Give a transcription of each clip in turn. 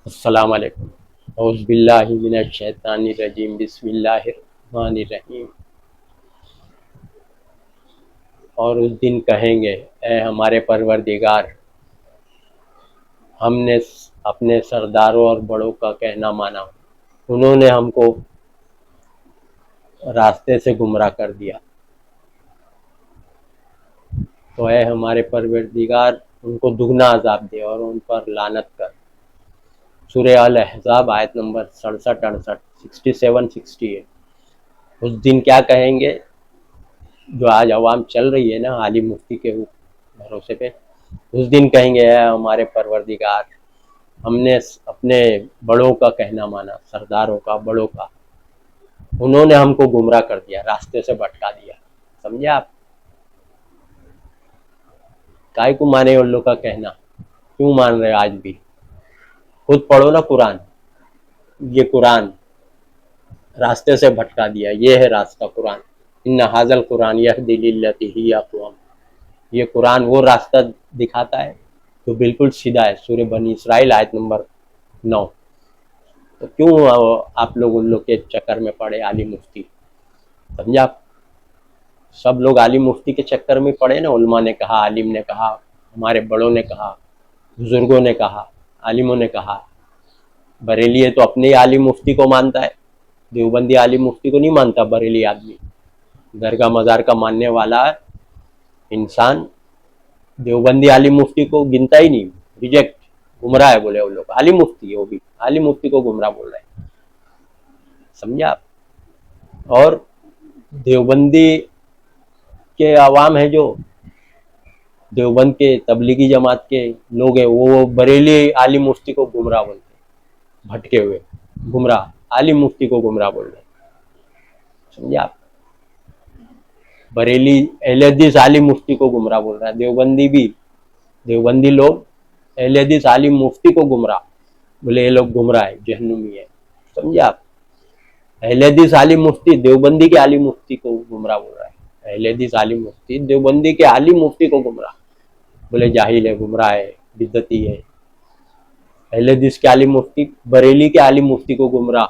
السلام علیکم۔ اعوذ باللہ من الشیطان الرجیم، بسم اللہ الرحمن الرحیم۔ اور اس دن کہیں گے، اے ہمارے پروردگار، ہم نے اپنے سرداروں اور بڑوں کا کہنا مانا، انہوں نے ہم کو راستے سے گمراہ کر دیا، تو اے ہمارے پروردگار ان کو دگنا عذاب دے اور ان پر لعنت کر۔ سورہ الاحزاب آیت نمبر 67 68 67 اس دن کیا کہیں گے؟ جو آج عوام چل رہی ہے نا عالم مفتی کے بھروسے پہ، اس دن کہیں گے، اے ہمارے پروردگار، ہم نے اپنے بڑوں کا کہنا مانا، سرداروں کا، بڑوں کا، انہوں نے ہم کو گمراہ کر دیا، راستے سے بھٹکا دیا۔ سمجھے آپ؟ کائے کو مانے ان لوگ کا کہنا؟ کیوں مان رہے آج بھی؟ خود پڑھو نا قرآن، یہ قرآن راستے سے بھٹکا دیا، یہ ہے راستہ قرآن۔ ان ھذا القرآن یہدی للتی ہی اقوم، یہ قرآن وہ راستہ دکھاتا ہے جو بالکل سیدھا ہے۔ سورہ بنی اسرائیل آیت نمبر 9۔ تو کیوں آپ لوگ ان لوگ کے چکر میں پڑے عالم مفتی؟ سمجھا؟ سب لوگ عالم مفتی کے چکر میں پڑے نا، علماء نے کہا، عالم نے کہا، ہمارے بڑوں نے کہا، بزرگوں نے کہا، عالموں نے کہا۔ بریلی ہے تو اپنے ہی عالم مفتی کو مانتا ہے، دیوبندی عالم مفتی کو نہیں مانتا۔ بریلی آدمی درگاہ مزار کا ماننے والا انسان دیوبندی عالم مفتی کو گنتا ہی نہیں، ریجیکٹ، گمراہ ہے بولے وہ لوگ۔ عالم مفتی ہے وہ بھی، عالم مفتی کو گمراہ بول رہے ہیں۔ سمجھا آپ؟ اور دیوبندی کے عوام ہے جو دیوبند کے تبلیغی جماعت کے لوگ ہیں، وہ بریلی عالم مفتی کو گمراہ بولتے ہیں، بھٹکے ہوئے گمراہ، عالم مفتی کو گمراہ بول رہے ہیں۔ سمجھے آپ؟ بریلی اہل حدیث عالم مفتی کو گمراہ بول رہا ہے، دیوبندی بھی، دیوبندی لوگ اہل حدیث عالم مفتی کو گمراہ بولے، یہ لوگ گمراہ ہے، جہنمی ہے۔ سمجھے آپ؟ اہل حدیث عالم مفتی دیوبندی کے عالم مفتی کو گمراہ بول رہا ہے، اہل حدیث عالم مفتی دیوبندی کے عالم مفتی کو گمراہ بولے، جاہل ہے، گمراہ ہے، بدعتی ہے۔ اہل حدیث کے عالم مفتی بریلی کے عالم مفتی کو گمراہ،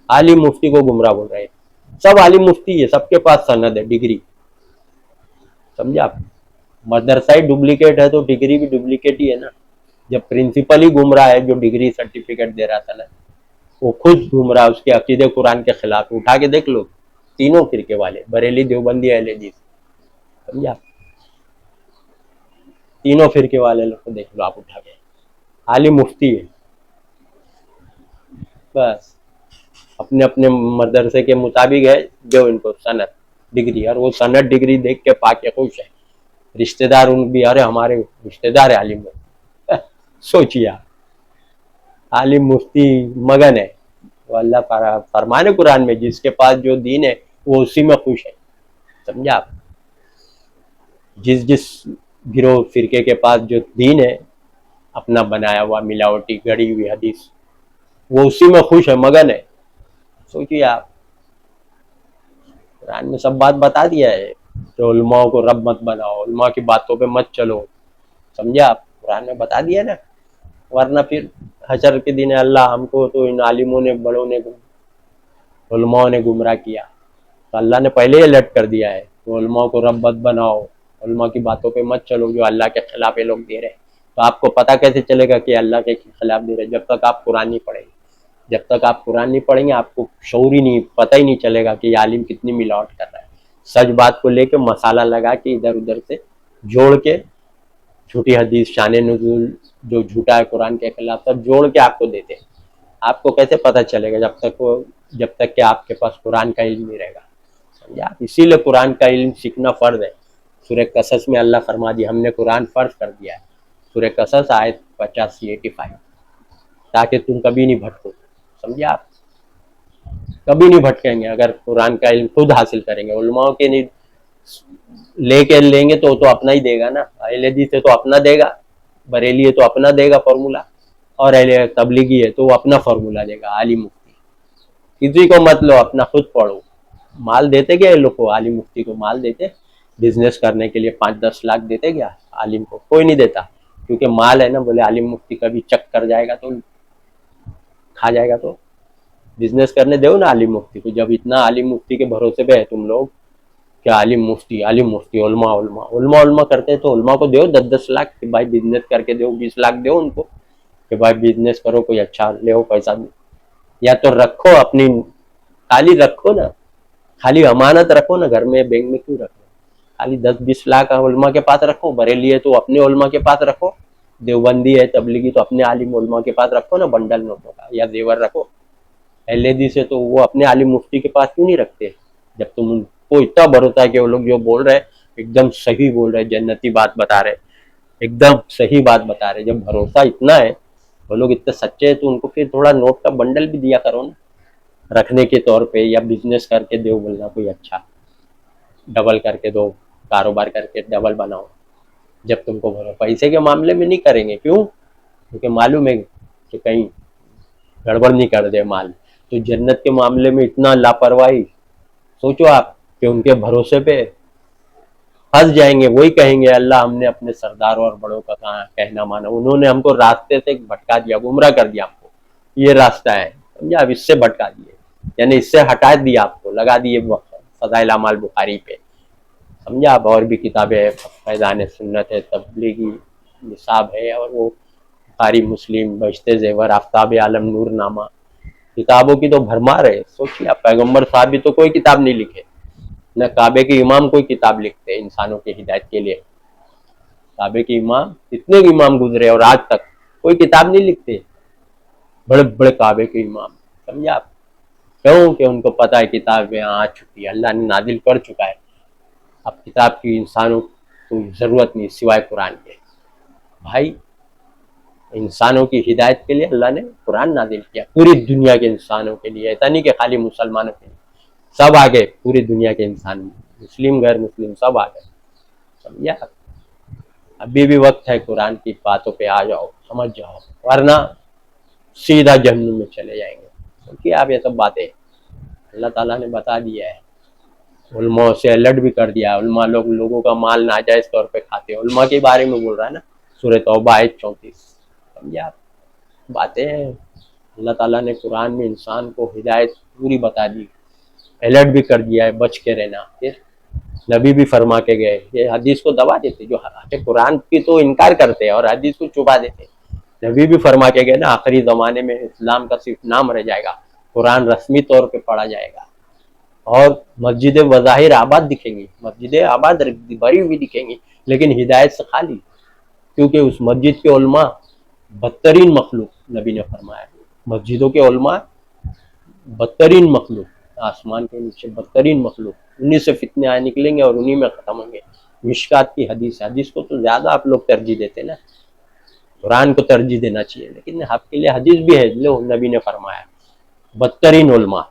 عالم مفتی کو گمراہ بول رہے ہیں۔ سب عالم مفتی ہے، سب کے پاس سند ہے، ڈگری۔ سمجھے آپ؟ مدرسہ ہی ڈپلیکیٹ ہے تو ڈگری بھی ڈپلیکیٹ ہی ہے نا۔ جب پرنسپل ہی گمراہ ہے جو ڈگری سرٹیفکیٹ دے رہا تھا نا، وہ خود گمراہ، اس کے عقیدے قرآن کے خلاف، اٹھا کے دیکھ لو تینوں فرقے والے، بریلی، دیوبندی، اہل حدیث۔ سمجھا؟ تینوں فرقے والے لوگ کو دیکھ لو آپ اٹھا کے، عالم مفتی ہے، بس اپنے اپنے مدرسے کے مطابق ہے جو ان کو سند، ڈگری، اور وہ سند ڈگری دیکھ کے پا کے خوش ہے۔ رشتہ دار ان بھی، ارے ہمارے رشتہ دار ہے عالم مفتی، سوچیے عالم مفتی مگن ہے۔ وہ اللہ فرمانے قرآن میں، جس کے پاس جو دین ہے وہ اسی میں خوش ہے۔ سمجھا آپ؟ جس گروہ فرقے کے پاس جو دین ہے اپنا بنایا ہوا، ملاوٹی گڑی ہوئی حدیث، وہ اسی میں خوش ہے، مگن ہے۔ سوچیے آپ، قرآن میں سب بات بتا دیا ہے، تو علماء کو رب مت بناؤ، علماء کی باتوں پہ مت چلو۔ سمجھا آپ؟ قرآن میں بتا دیا نا۔ ورنہ پھر حشر کے دن اللہ ہم کو تو ان عالموں نے، بڑوں نے، علماء نے گمراہ کیا، تو اللہ نے پہلے ہی الرٹ کر دیا ہے، تو علماء کو رب مت بناؤ، علماء کی باتوں پہ مت چلو جو اللہ کے خلاف یہ لوگ دے رہے ہیں۔ تو آپ کو پتہ کیسے چلے گا کہ اللہ کے خلاف دے رہے؟ جب تک آپ قرآن نہیں پڑھیں گے، جب تک آپ قرآن نہیں پڑھیں گے آپ کو شعور ہی نہیں، پتہ ہی نہیں چلے گا کہ یہ عالم کتنی ملاوٹ کر رہا ہے۔ سچ بات کو لے کے مسالہ لگا کے ادھر ادھر سے جوڑ کے، جھوٹی حدیث، شان نزول جو جھوٹا ہے قرآن کے خلاف، سب جوڑ کے آپ کو دیتے ہیں۔ آپ کو کیسے پتہ چلے گا جب تک کہ آپ کے پاس قرآن کا علم نہیں رہے گا؟ سمجھا؟ اسی لیے قرآن کا علم سیکھنا فرض ہے۔ سورہ قصص میں اللہ فرما دیا، ہم نے قرآن فرض کر دیا ہے، سورہ قصص آیت 85 تاکہ تم کبھی نہیں بھٹکو۔ سمجھے آپ؟ کبھی نہیں بھٹکیں گے اگر قرآن کا علم خود حاصل کریں گے۔ علماء کے نہیں لے کے لیں گے تو اپنا ہی دے گا نا، اہل حدیث ہے تو اپنا دے گا، بریلی ہے تو اپنا دے گا فارمولا، اور اہل تبلیغی ہے تو وہ اپنا فارمولا دے گا۔ عالم مفتی کسی کو مت لو، اپنا خود پڑھو۔ مال دیتے کیا یہ لوگ کو؟ عالم مفتی کو مال دیتے بزنس کرنے کے لیے 5-10 لاکھ دیتے کیا عالم کو؟ کوئی نہیں دیتا۔ کیونکہ مال ہے نا، بولے عالم مفتی کبھی چک کر جائے گا تو کھا جائے گا، تو بزنس کرنے دو نا عالم مفتی کو. جب اتنا عالم مفتی کے بھروسے پہ ہے تم لوگ کہ عالم مفتی علماء کرتے ہیں، تو علماء کو دیو 10-10 لاکھ کہ بھائی بزنس کر کے دیو، 20 لاکھ دیو ان کو کہ بھائی بزنس کرو، کوئی اچھا لے پیسہ بھی. یا تو رکھو اپنی، خالی رکھو نا، خالی امانت رکھو نا گھر میں، بینک میں کیوں رکھو؟ خالی 10-20 لاکھ علماء کے پاس رکھو. بریلی ہے تو اپنے علماء کے پاس رکھو، دیوبندی ہے تبلیغی تو اپنے عالم علماء کے پاس رکھو نا بنڈل نوٹوں کا، یا زیور رکھو. LAD سے تو وہ اپنے عالم مفتی کے پاس کیوں نہیں رکھتے؟ جب تم ان کو اتنا بھروسہ ہے کہ وہ لوگ جو بول رہے ایک دم صحیح بول رہے، جنتی بات بتا رہے، ایک دم صحیح بات بتا رہے، جب بھروسہ اتنا ہے، وہ لوگ اتنے سچے ہیں، تو ان کو پھر تھوڑا نوٹ کا بنڈل بھی دیا کرو نا رکھنے کے طور پہ، یا بزنس کر کے دیو بولنا کوئی اچھا، ڈبل کر کے دو، کاروبار کر کے ڈبل بناؤ. جب تم کو بھروسہ، پیسے کے معاملے میں نہیں کریں گے. کیوں؟ کیونکہ معلوم ہے کہ کہیں گڑبڑ نہیں کر دے مال. تو جنت کے معاملے میں اتنا لاپرواہی، سوچو آپ کہ ان کے بھروسے پہ پھنس جائیں گے. وہی کہیں گے اللہ ہم نے اپنے سرداروں اور بڑوں کا کہنا مانا، انہوں نے ہم کو راستے سے بھٹکا دیا، گمراہ کر دیا. ہم کو یہ راستہ ہے سمجھا، اب اس سے بھٹکا دیے، یعنی اس سے ہٹا دیا، آپ کو لگا دیے فضائل اعمال بخاری پہ، سمجھا آپ. اور بھی کتابیں ہیں، فیضان سنت ہے، تبلیغی نصاب ہے، اور وہ بخاری مسلم، بہشت زیور، آفتاب عالم، نور نامہ، کتابوں کی تو بھرمار ہے. سوچیے آپ، پیغمبر صاحب بھی تو کوئی کتاب نہیں لکھے، نہ کعبے کے امام کوئی کتاب لکھتے انسانوں کی ہدایت کے لیے. کعبے کے امام اتنے امام گزرے اور آج تک کوئی کتاب نہیں لکھتے، بڑے بڑے کعبے کے امام، سمجھا آپ. کیوں کہ ان کو پتہ ہے کتاب یہاں آ چکی ہے، اللہ نے نازل کر چکا ہے، اب کتاب کی انسانوں کو ضرورت نہیں سوائے قرآن کے. بھائی انسانوں کی ہدایت کے لیے اللہ نے قرآن نازل کیا، پوری دنیا کے انسانوں کے لیے، ایسا نہیں کہ خالی مسلمانوں کے لیے، سب آگے، پوری دنیا کے انسان، مسلم غیر مسلم سب آگے، سمجھا. ابھی بھی وقت ہے، قرآن کی باتوں پہ آ جاؤ، سمجھ جاؤ، ورنہ سیدھا جہنم میں چلے جائیں گے. کیونکہ آپ یہ سب باتیں اللہ تعالیٰ نے بتا دیا ہے، علماء سے الرٹ بھی کر دیا. علماء لوگوں کا مال ناجائز طور پہ کھاتے ہیں، علماء کے بارے میں بول رہا ہے نا، سورہ توبہ آیت 34. سمجھا آپ، باتیں ہیں اللہ تعالیٰ نے قرآن میں انسان کو ہدایت پوری بتا دی، الرٹ بھی کر دیا ہے بچ کے رہنا. پھر نبی بھی فرما کے گئے، یہ حدیث کو دبا دیتے، جو قرآن کی تو انکار کرتے ہیں اور حدیث کو چھپا دیتے. نبی بھی فرما کے گئے نا، آخری زمانے میں اسلام کا صرف نام رہ جائے گا، قرآن رسمی طور پہ پڑھا جائے گا، اور مسجدیں بظاہر آباد دکھیں گی، مسجدیں آباد بھری ہوئی دکھیں گی، لیکن ہدایت سے خالی. کیونکہ اس مسجد کے علماء بدترین مخلوق، نبی نے فرمایا، مسجدوں کے علماء بدترین مخلوق، آسمان کے نیچے بدترین مخلوق، انہی سے فتنے آئے نکلیں گے اور انہی میں ختم ہوں گے. مشکات کی حدیث کو تو زیادہ آپ لوگ ترجیح دیتے نا، قرآن کو ترجیح دینا چاہیے، لیکن آپ کے لیے حدیث بھی ہے، جو نبی نے فرمایا بدترین علماء.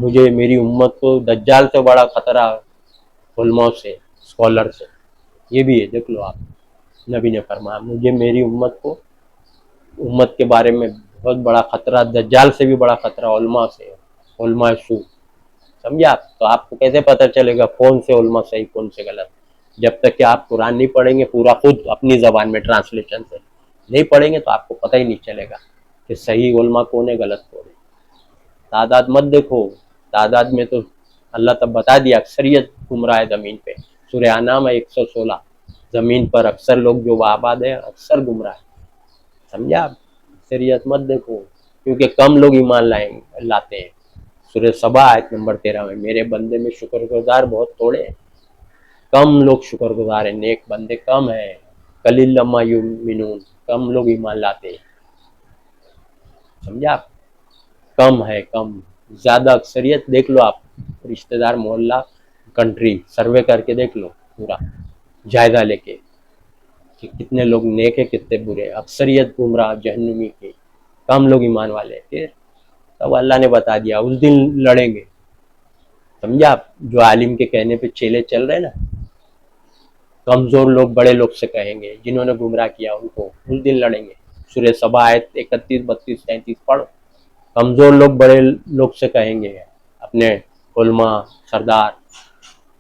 مجھے میری امت کو دجال سے بڑا خطرہ علماء سے، اسکالر سے، یہ بھی ہے، دیکھ لو آپ. نبی نے فرمایا مجھے میری امت کے بارے میں بہت بڑا خطرہ، دجال سے بھی بڑا خطرہ علماء سے، علماء سو. سمجھا آپ. تو آپ کو کیسے پتہ چلے گا کون سے علماء صحیح کون سے غلط؟ جب تک کہ آپ قرآن نہیں پڑھیں گے پورا، خود اپنی زبان میں ٹرانسلیشن سے نہیں پڑھیں گے، تو آپ کو پتہ ہی نہیں چلے گا کہ صحیح علماء کون ہے، غلط کون ہے. تعداد مت دیکھو، تعداد میں تو اللہ تب بتا دیا اکثریت گمراہ ہے زمین پہ. سورہ انعام 116، زمین پر اکثر لوگ جو آباد ہیں اکثر گمراہ ہے. سمجھا آپ. اکثریت مت دیکھو، کیونکہ کم لوگ ایمان لاتے ہیں. سورہ سبا آیت نمبر 13 میں میرے بندے میں شکر گزار بہت تھوڑے ہیں، کم لوگ شکر گزار ہیں، نیک بندے کم ہیں. قلیل لما یؤمنون، کم لوگ ایمان لاتے ہیں. سمجھا آپ. کم ہے، کم. زیادہ اکثریت دیکھ لو آپ، رشتہ دار، محلہ، کنٹری، سروے کر کے دیکھ لو، پورا جائزہ لے کے کہ کتنے لوگ نیک ہیں کتنے برے. اکثریت گمراہ جہنمی کے، کم لوگ ایمان والے. پھر تب اللہ نے بتا دیا اس دن لڑیں گے. سمجھا آپ. جو عالم کے کہنے پہ چیلے چل رہے نا، کمزور لوگ بڑے لوگ سے کہیں گے، جنہوں نے گمراہ کیا ان کو اس دن لڑیں گے. سورہ سبا آیت 31، 32، 33 پڑھو. کمزور لوگ بڑے لوگ سے کہیں گے، اپنے علماء، سردار،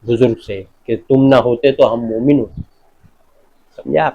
بزرگ سے، کہ تم نہ ہوتے تو ہم مومن ہوتے. سمجھا آپ.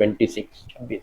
26।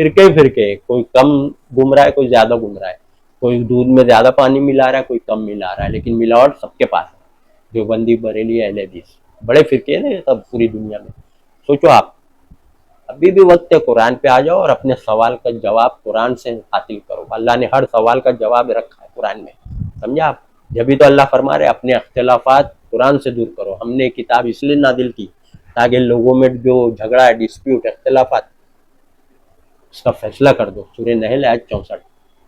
فرقے فرقے، کوئی کم گم رہا ہے، کوئی زیادہ گم رہا ہے، کوئی دودھ میں زیادہ پانی ملا رہا ہے، کوئی کم ملا رہا ہے، لیکن ملاوٹ سب کے پاس ہے۔ دیوبندی، بریلی، اہل حدیث، بڑے فرقے ہیں نا یہ سب پوری دنیا میں۔ سوچو آپ، ابھی بھی وقت ہے، قرآن پہ آ جاؤ اور اپنے سوال کا جواب قرآن سے حاصل کرو۔ اللہ نے ہر سوال کا جواب رکھا ہے قرآن میں، سمجھا آپ؟ جبھی تو اللہ فرما رہے اپنے اختلافات قرآن سے دور کرو۔ ہم نے کتاب اس لیے نازل کی تاکہ لوگوں میں جو جھگڑا ہے، ڈسپیوٹ، اختلافات، اس کا فیصلہ کر دو۔ سورہ نحل آیت 64،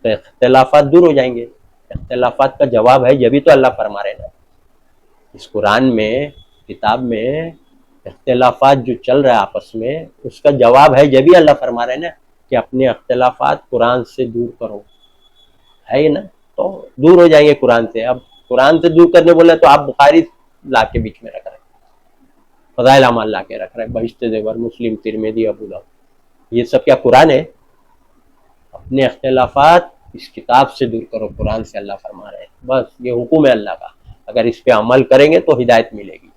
تو اختلافات دور ہو جائیں گے۔ اختلافات کا جواب ہے، جبھی تو اللہ فرما رہے نا اس قرآن میں، کتاب میں اختلافات جو چل رہا ہے آپس میں، اس کا جواب ہے، جبھی اللہ فرما رہے نا کہ اپنے اختلافات قرآن سے دور کرو، ہے نا؟ تو دور ہو جائیں گے قرآن سے۔ اب قرآن سے دور کرنے بولے تو آپ بخاری لا کے بیچ میں رکھ رہے ہیں، فضائل اعمال لا کے رکھ رہے ہیں، بہشت زیور، مسلم، ترمذی، ابو داؤد، یہ سب کیا قرآن ہے؟ اپنے اختلافات اس کتاب سے دور کرو، قرآن سے اللہ فرما رہے ہیں، بس یہ حکم ہے اللہ کا۔ اگر اس پہ عمل کریں گے تو ہدایت ملے گی،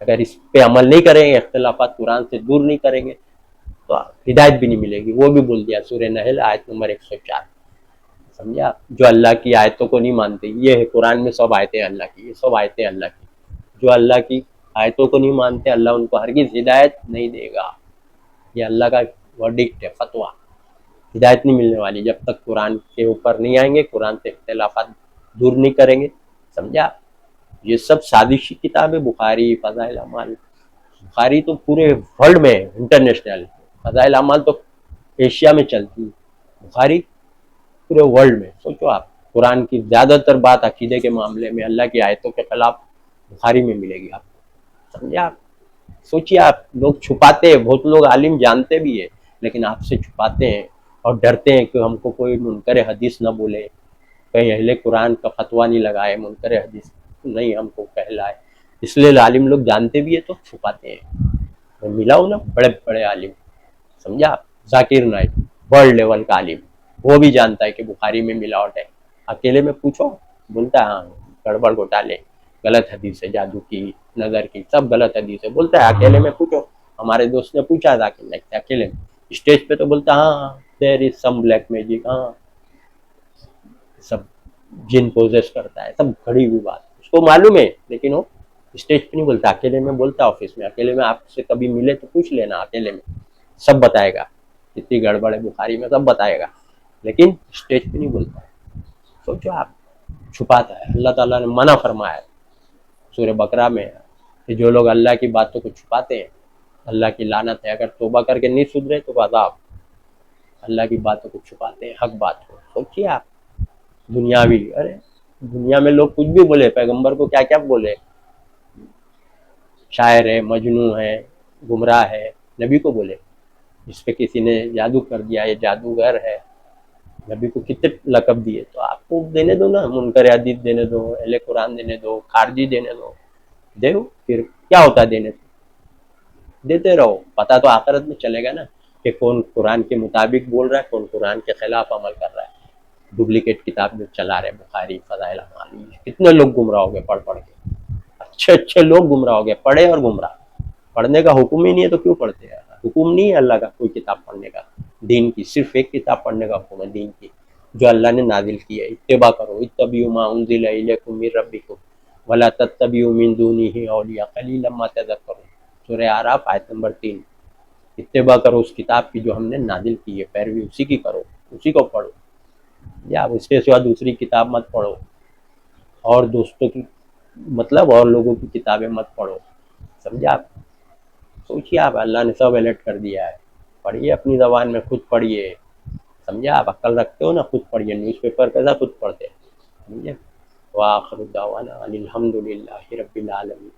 اگر اس پہ عمل نہیں کریں گے، اختلافات قرآن سے دور نہیں کریں گے، تو ہدایت بھی نہیں ملے گی۔ وہ بھی بول دیا سورہ نحل آیت نمبر 104، سمجھا؟ جو اللہ کی آیتوں کو نہیں مانتے، یہ ہے قرآن میں سب آیتیں اللہ کی، یہ سب آیتیں اللہ کی۔ جو اللہ کی آیتوں کو نہیں مانتے، اللہ ان کو ہرگز ہدایت نہیں دے گا۔ یہ اللہ کا ورڈکٹ ہے، فتویٰ۔ ہدایت نہیں ملنے والی جب تک قرآن کے اوپر نہیں آئیں گے، قرآن سے اختلافات دور نہیں کریں گے، سمجھا؟ یہ سب سازشی کتاب ہے، بخاری، فضائل اعمال۔ بخاری تو پورے ورلڈ میں انٹرنیشنل، فضائل اعمال تو ایشیا میں چلتی ہے، بخاری پورے ورلڈ میں۔ سوچو آپ، قرآن کی زیادہ تر بات عقیدے کے معاملے میں اللہ کی آیتوں کے خلاف بخاری میں ملے گی آپ کو، سمجھا آپ؟ سوچیے آپ، لوگ چھپاتے ہیں، بہت لوگ عالم جانتے بھی ہیں لیکن آپ سے چھپاتے ہیں اور ڈرتے ہیں کہ ہم کو کوئی منکر حدیث نہ بولے، کہیں اہل قرآن کا فتویٰ نہیں لگائے، منکر حدیث نہیں ہم کو کہلائے، اس لیے عالم لوگ جانتے بھی ہیں تو چھپاتے ہیں۔ میں ملا ہوں نا بڑے بڑے عالم، سمجھا آپ؟ ذاکر نائک، ورلڈ لیول کا عالم، وہ بھی جانتا ہے کہ بخاری میں ملاوٹ ہے۔ اکیلے میں پوچھو، بولتا ہے ہاں گڑبڑ گھوٹالے، غلط حدیث ہے، جادو کی، نظر کی، سب غلط حدیث ہے، بولتا ہے۔ اکیلے میں پوچھو، ہمارے دوست نے پوچھا ذاکر نائک سے اکیلے میں، اسٹیج پہ تو بولتا ہاں دیر از سم بلیک میجک، ہاں سب جن پوزیس کرتا ہے، سب کھڑی ہوئی بات اس کو معلوم ہے، لیکن وہ اسٹیج پہ نہیں بولتا، اکیلے میں بولتا، آفس میں اکیلے میں۔ آپ سے کبھی ملے تو پوچھ لینا، اکیلے میں سب بتائے گا، کتنی گڑبڑ ہے بخاری میں سب بتائے گا، لیکن اسٹیج پہ نہیں بولتا ہے۔ سوچو آپ، چھپاتا ہے۔ اللہ تعالیٰ نے منع فرمایا ہے سورہ بقرہ میں کہ جو لوگ اللہ کی باتوں کو چھپاتے ہیں اللہ کی لعنت ہے، اگر توبہ کر کے نہیں سدھرے تو عذاب۔ اللہ کی باتوں کو چھپاتے ہیں، حق بات کو۔ سوچیے آپ، دنیاوی، ارے دنیا میں لوگ کچھ بھی بولے، پیغمبر کو کیا کیا بولے، شاعر ہے، مجنوں ہے، گمراہ ہے، نبی کو بولے اس پہ کسی نے جادو کر دیا، یہ جادوگر ہے، نبی کو کتنے لقب دیے۔ تو آپ کو دینے دو نا، منکر حدیث دینے دو، اہل قرآن دینے دو، خارجی دینے دو، دیو، پھر کیا ہوتا ہے دینے سے، دیتے رہو، پتہ تو آخرت میں چلے گا نا کہ کون قرآن کے مطابق بول رہا ہے، کون قرآن کے خلاف عمل کر رہا ہے۔ ڈپلیکیٹ کتاب جو چلا رہے، بخاری، فضائل اعمال، کتنے لوگ گمراہ ہو گئے پڑھ پڑھ کے، اچھے اچھے لوگ گمراہ ہو گئے، پڑھے اور گمراہ۔ پڑھنے کا حکم ہی نہیں ہے تو کیوں پڑھتے ہیں؟ حکم نہیں ہے اللہ کا کوئی کتاب پڑھنے کا دین کی، صرف ایک کتاب پڑھنے کا حکم ہے دین کی جو اللہ نے نازل کی ہے، اتباع کرو، اتبعوا ما انزل الیکم من ربکم ولا تتبعوا من دونہ اولیاء قلیلا ما تذکرون، سورہ اعراف آیت نمبر 3۔ اتباع کرو اس کتاب کی جو ہم نے نازل کی ہے، پیروی اسی کی کرو، اسی کو پڑھو، یا اس کے سوا دوسری کتاب مت پڑھو، اور دوستوں کی مطلب اور لوگوں کی کتابیں مت پڑھو، سمجھا آپ؟ سوچیے آپ، اللہ نے سب الرٹ کر دیا ہے، پڑھیے اپنی زبان میں، خود پڑھیے، سمجھا؟ آپ عقل رکھتے ہو نا، خود پڑھیے، نیوز پیپر کیسا خود پڑھتے ہیں، سمجھے؟ وآخر دعوانا ان الحمد للہ رب العالمین۔